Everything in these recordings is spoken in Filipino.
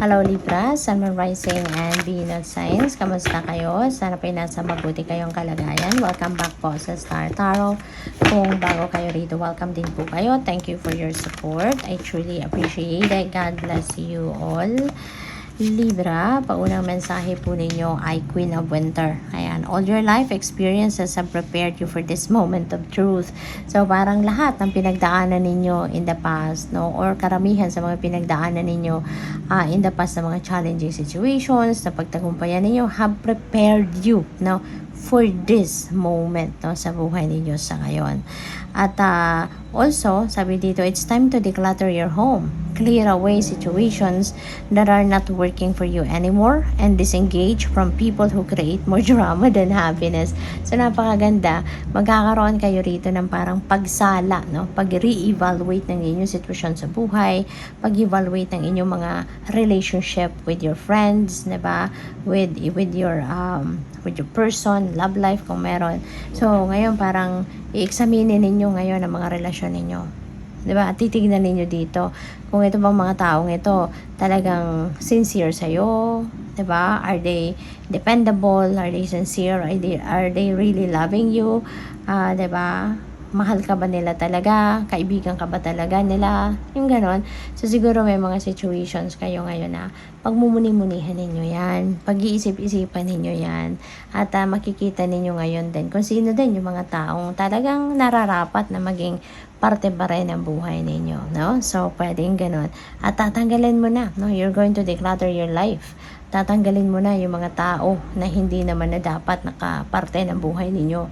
Hello Libra, Sun, Moon, Rising, and Venus signs. Kamusta kayo? Sana po nasa mabuti kayong kalagayan. Welcome back po sa Star Tarot. Kung bago kayo rito, welcome din po kayo. Thank you for your support. I truly appreciate it. God bless you all. Libra, paunang mensahe po ninyo ay Queen of Winter. Ayan, all your life experiences have prepared you for this moment of truth. So, parang lahat ng pinagdaanan ninyo in the past, no? Or karamihan sa mga pinagdaanan ninyo in the past na mga challenging situations na pagtagumpayan ninyo have prepared you, no? For this moment, no? Sa buhay ninyo sa ngayon. At also, sabi dito, it's time to declutter your home. Clear away situations that are not working for you anymore and disengage from people who create more drama than happiness. So, napakaganda. Magkakaroon kayo rito ng parang pagsala, no? Pag-re-evaluate ng inyong sitwasyon sa buhay, pag-evaluate ng inyong mga relationship with your friends, diba? With your person, love life kung meron. So, ngayon parang i-examine ninyo ngayon ang mga relasyon ninyo. Diba? At titignan ninyo dito kung ito bang mga taong ito talagang sincere sa'yo. Diba? Are they dependable? Are they sincere? Are they really loving you? Diba? Mahal ka ba nila talaga? Kaibigan ka ba talaga nila? Yung ganon. So, siguro may mga situations kayo ngayon na pagmumuni-munihan ninyo yan. Pag-iisip-isipan ninyo yan. At makikita ninyo ngayon din kung sino din yung mga taong talagang nararapat na maging parte ba rin ng buhay ninyo, no? So, pwedeng ganon. At tatanggalin mo na, no? You're going to declutter your life. Tatanggalin mo na yung mga tao na hindi naman na dapat nakaparte ng buhay ninyo.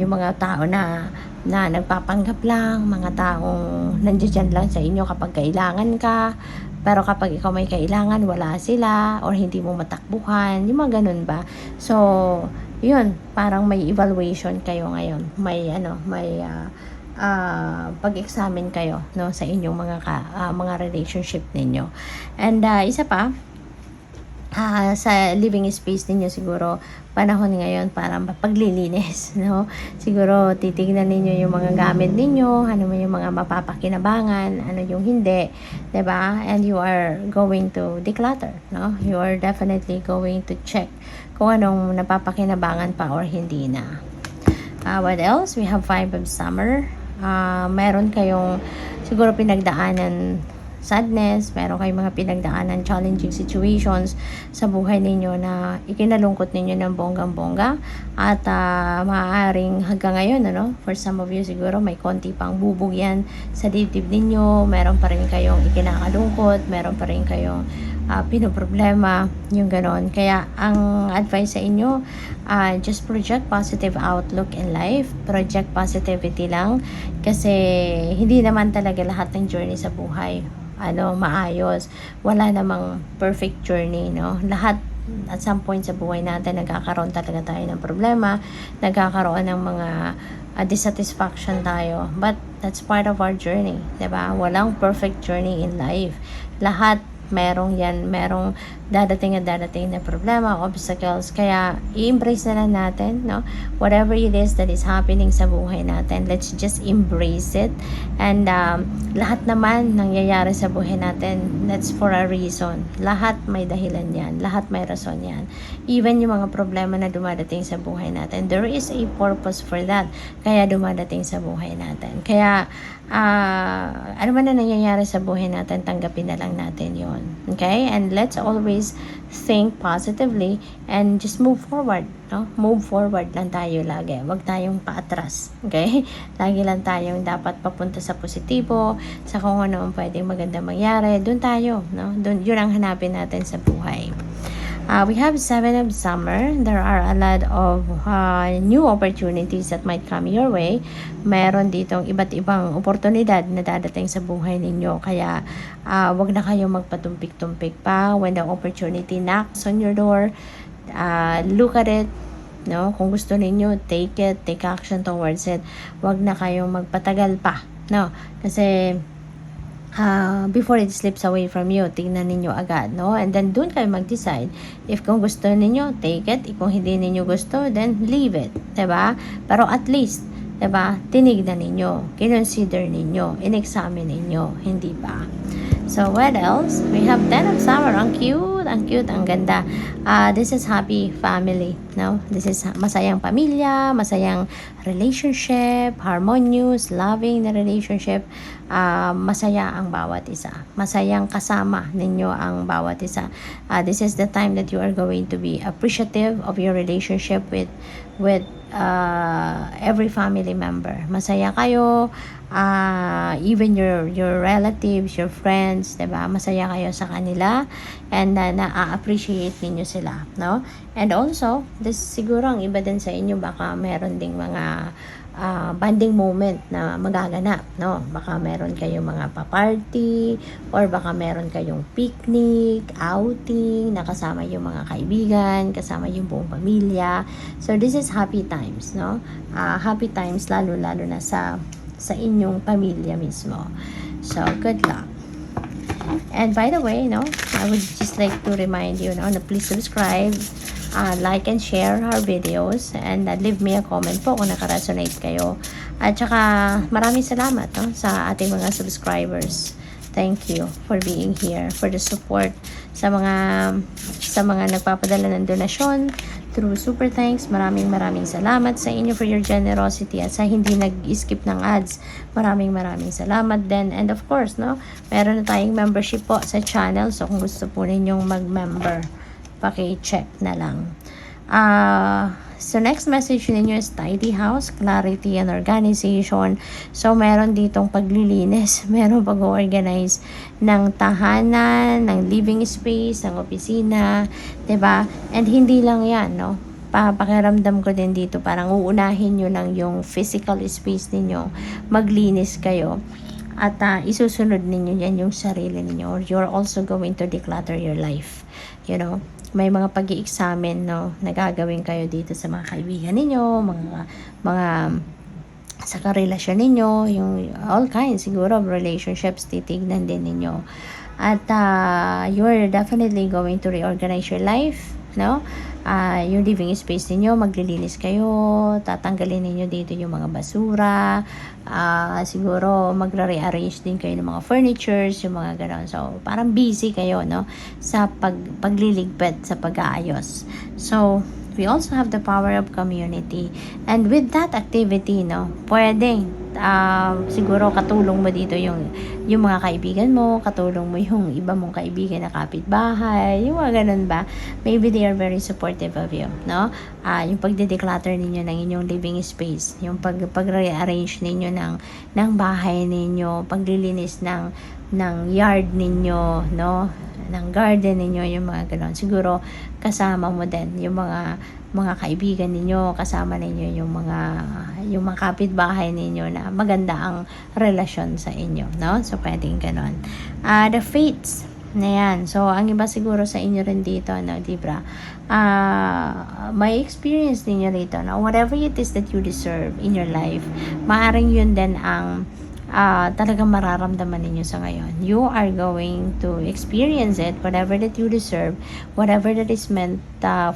Yung mga tao na nagpapanggap lang, mga taong nandiyan lang sa inyo kapag kailangan ka, pero kapag ikaw may kailangan, wala sila, or hindi mo matakbuhan, yung mga ganun ba? So, yun, parang may evaluation kayo ngayon. May pag-examine kayo, no, sa inyong mga relationship ninyo. And isa pa, sa living space ninyo siguro panahon ngayon para paglilinis, no? Siguro titignan ninyo yung mga gamit ninyo, ano yung mga mapapakinabangan, ano yung hindi, 'di ba? And you are going to declutter, no? You are definitely going to check kung anong napapakinabangan pa or hindi na. What else? We have 5 of summer. Meron kayong siguro pinagdaanan sadness, meron kayong mga pinagdaanan challenging situations sa buhay ninyo na ikinalungkot ninyo ng bonggang-bongga at maaaring hanggang ngayon, ano, for some of you siguro may konti pang bubog yan sa dibdib ninyo, meron pa rin kayong ikinakalungkot, meron pa rin kayong pinoproblema, yung ganon. Kaya ang advice sa inyo, just project positive outlook in life, project positivity lang kasi hindi naman talaga lahat ng journey sa buhay maayos. Wala namang perfect journey, no? Lahat at some point sa buhay natin nagkakaroon talaga tayo ng problema, nagkakaroon ng mga dissatisfaction tayo. But that's part of our journey, 'di ba? Walang perfect journey in life. Lahat merong dadating na problema, obstacles. Kaya i-embrace na lang natin, no? Whatever it is that is happening sa buhay natin, let's just embrace it. And lahat naman nangyayari sa buhay natin, that's for a reason. Lahat may dahilan yan, lahat may rason yan. Even yung mga problema na dumadating sa buhay natin, there is a purpose for that. Kaya dumadating sa buhay natin. Kaya ano man na nangyayari sa buhay natin, tanggapin na lang natin yon. Okay? And let's always think positively and just move forward, no? Move forward lang tayo lagi. Huwag tayong paatras. Okay? Lagi lang tayong dapat papunta sa positibo, sa kung ano ang pwedeng maganda mangyari. Doon tayo, no? Doon, yun ang hanapin natin sa buhay. We have 7 of summer. There are a lot of new opportunities that might come your way. Meron ditong iba't ibang oportunidad na dadating sa buhay ninyo. Kaya wag na kayong magpatumpik-tumpik pa. When the opportunity knocks on your door, look at it. No? Kung gusto ninyo, take it, take action towards it. Wag na kayong magpatagal pa. No? Kasi before it slips away from you, tingnan ninyo agad, no? And then doon kayo mag-decide if kung gusto ninyo, take it. If kung hindi ninyo gusto, then leave it, 'di ba? Pero at least, 'di ba? Tinignan ninyo, kinonsider ninyo, in-examine ninyo, hindi ba? So, what else? We have 10 of Summer. Ang cute, ang ganda. This is happy family, no? This is masayang pamilya, masayang relationship, harmonious, loving na relationship. Masaya ang bawat isa. Masayang kasama ninyo ang bawat isa. This is the time that you are going to be appreciative of your relationship with every family member. Masaya kayo, even your relatives, your friends, 'di ba? Masaya kayo sa kanila and na-appreciate ninyo sila, no? And also, this siguro ang iba din sa inyo, baka meron ding mga bonding moment na magaganap, no? Baka meron kayong mga pa-party or baka meron kayong picnic, outing, nakasama yung mga kaibigan, kasama yung buong pamilya. So this is happy times, no? Happy times lalo na sa inyong pamilya mismo. So good luck. And by the way, no, I would just like to remind you, no, na please subscribe, like and share our videos, and leave me a comment po kung nakaresonate kayo. At saka maraming salamat, no, sa ating mga subscribers. Thank you for being here, for the support sa mga nagpapadala ng donasyon through Super Thanks. Maraming salamat sa inyo for your generosity at sa hindi nag-skip ng ads. Maraming salamat din. And of course, no, meron na tayong membership po sa channel. So kung gusto po ninyong mag-member, paki-check na lang. So next message ninyo is tidy house, clarity and organization. So meron ditong paglilinis, meron pag-organize ng tahanan, ng living space, ng opisina, 'di ba? And hindi lang 'yan, no? Pakiramdam ko din dito, parang uunahin nyo lang yung physical space ninyo, maglinis kayo, at isusunod ninyo yan yung sarili ninyo, or you're also going to declutter your life, you know. May mga pag-i-examine, no, na gagawin kayo dito sa mga kaibigan ninyo, mga sa karelasyon ninyo, yung all kinds siguro of relationships, titignan din ninyo. At you're definitely going to reorganize your life, no? Yung living space ninyo, maglilinis kayo, tatanggalin ninyo dito yung mga basura, siguro magre-rearrange din kayo ng mga furnitures, yung mga gano'n. So, parang busy kayo, no, sa pagliligpit, sa pag-aayos. So, we also have the power of community. And with that activity, no, pwedeng siguro katulong mo dito yung mga kaibigan mo, katulong mo yung iba mong kaibigan na kapitbahay, yung mga ganun ba. Maybe they are very supportive of you, no? Yung pagde-declutter ninyo ng inyong living space, yung pag-rearrange ninyo ng bahay ninyo, paglilinis ng yard ninyo, no, ng garden ninyo, yung mga gano'n. Siguro kasama mo din yung mga kaibigan ninyo, kasama ninyo yung mga kapitbahay ninyo na maganda ang relasyon sa inyo, no? So pwedeng gano'n. The fates na yan. So ang iba siguro sa inyo rin dito, no, Libra, may experience ninyo rito, no? Whatever it is that you deserve in your life, maaring yun din ang talagang mararamdaman ninyo sa ngayon. You are going to experience it, whatever that you deserve, whatever that is meant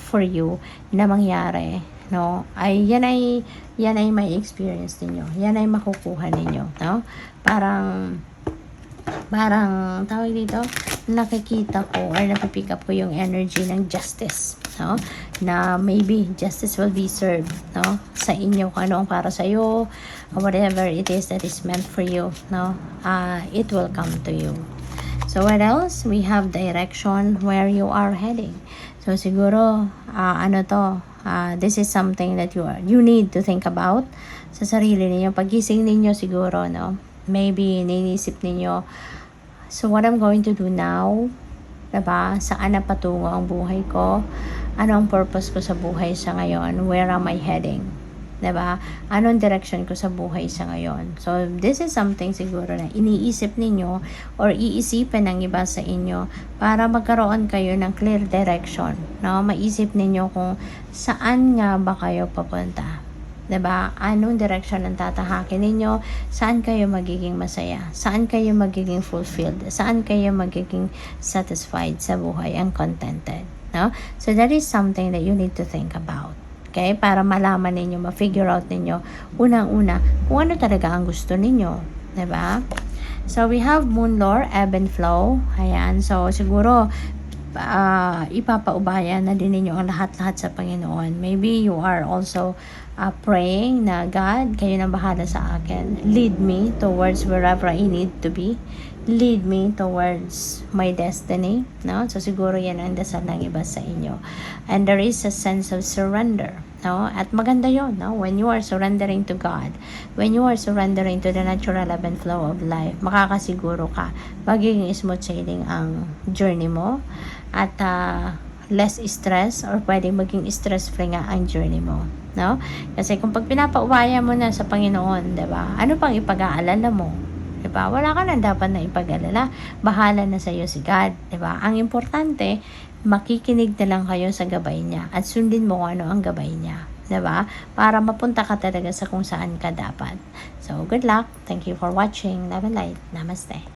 for you na mangyari, no? Yan ay may experience ninyo. Yan ay makukuha ninyo, no? Parang tawag dito, nakikita ko or napipick up ko yung energy ng justice, no? Na maybe justice will be served, no, sa inyo, kung ano ang para sa iyo, whatever it is that is meant for you, no, it will come to you. So what else? We have direction, where you are heading. So siguro this is something that you need to think about sa sarili niyo. Pagising ninyo siguro, no, maybe niisip ninyo, so what I'm going to do now, diba? Saan na patungo ang buhay ko? Ano ang purpose ko sa buhay sa ngayon? Where am I heading? Diba? Anong direction ko sa buhay sa ngayon? So, this is something siguro na iniisip ninyo or iisipin ng iba sa inyo para magkaroon kayo ng clear direction. No? Maisip ninyo kung saan nga ba kayo papunta. 'Di ba? Anong direction ang tatahakin ninyo? Saan kayo magiging masaya? Saan kayo magiging fulfilled? Saan kayo magiging satisfied sa buhay and contented, no? So that is something that you need to think about. Okay? Para malaman ninyo, ma-figure out ninyo unang-una kung ano talaga ang gusto ninyo, 'di ba? So, we have Moon Lore, ebb and flow. Ayan. So, siguro, ipapaubaya na din ninyo ang lahat-lahat sa Panginoon. Maybe you are also praying na, God, kayo na bahala sa akin. Lead me towards wherever I need to be. Lead me towards my destiny. No? So, siguro yan ang dasal ng iba sa inyo. And there is a sense of surrender. No? At maganda yon, no? When you are surrendering to God, when you are surrendering to the natural ebb and flow of life, makakasiguro ka magiging smooth sailing ang journey mo at less stress, or pwedeng maging stress-free nga ang journey mo, no? Kasi kung pag pinapaubaya mo na sa Panginoon, 'di ba? Ano pang ipag-aalala mo? 'Di ba? Wala ka na dapat na ipag-alala. Bahala na sa iyo si God, 'di ba? Ang importante, makikinig na lang kayo sa gabay niya at sundin mo kung ano ang gabay niya, 'di ba? Para mapunta ka talaga sa kung saan ka dapat. So, good luck. Thank you for watching. Love and light. Namaste.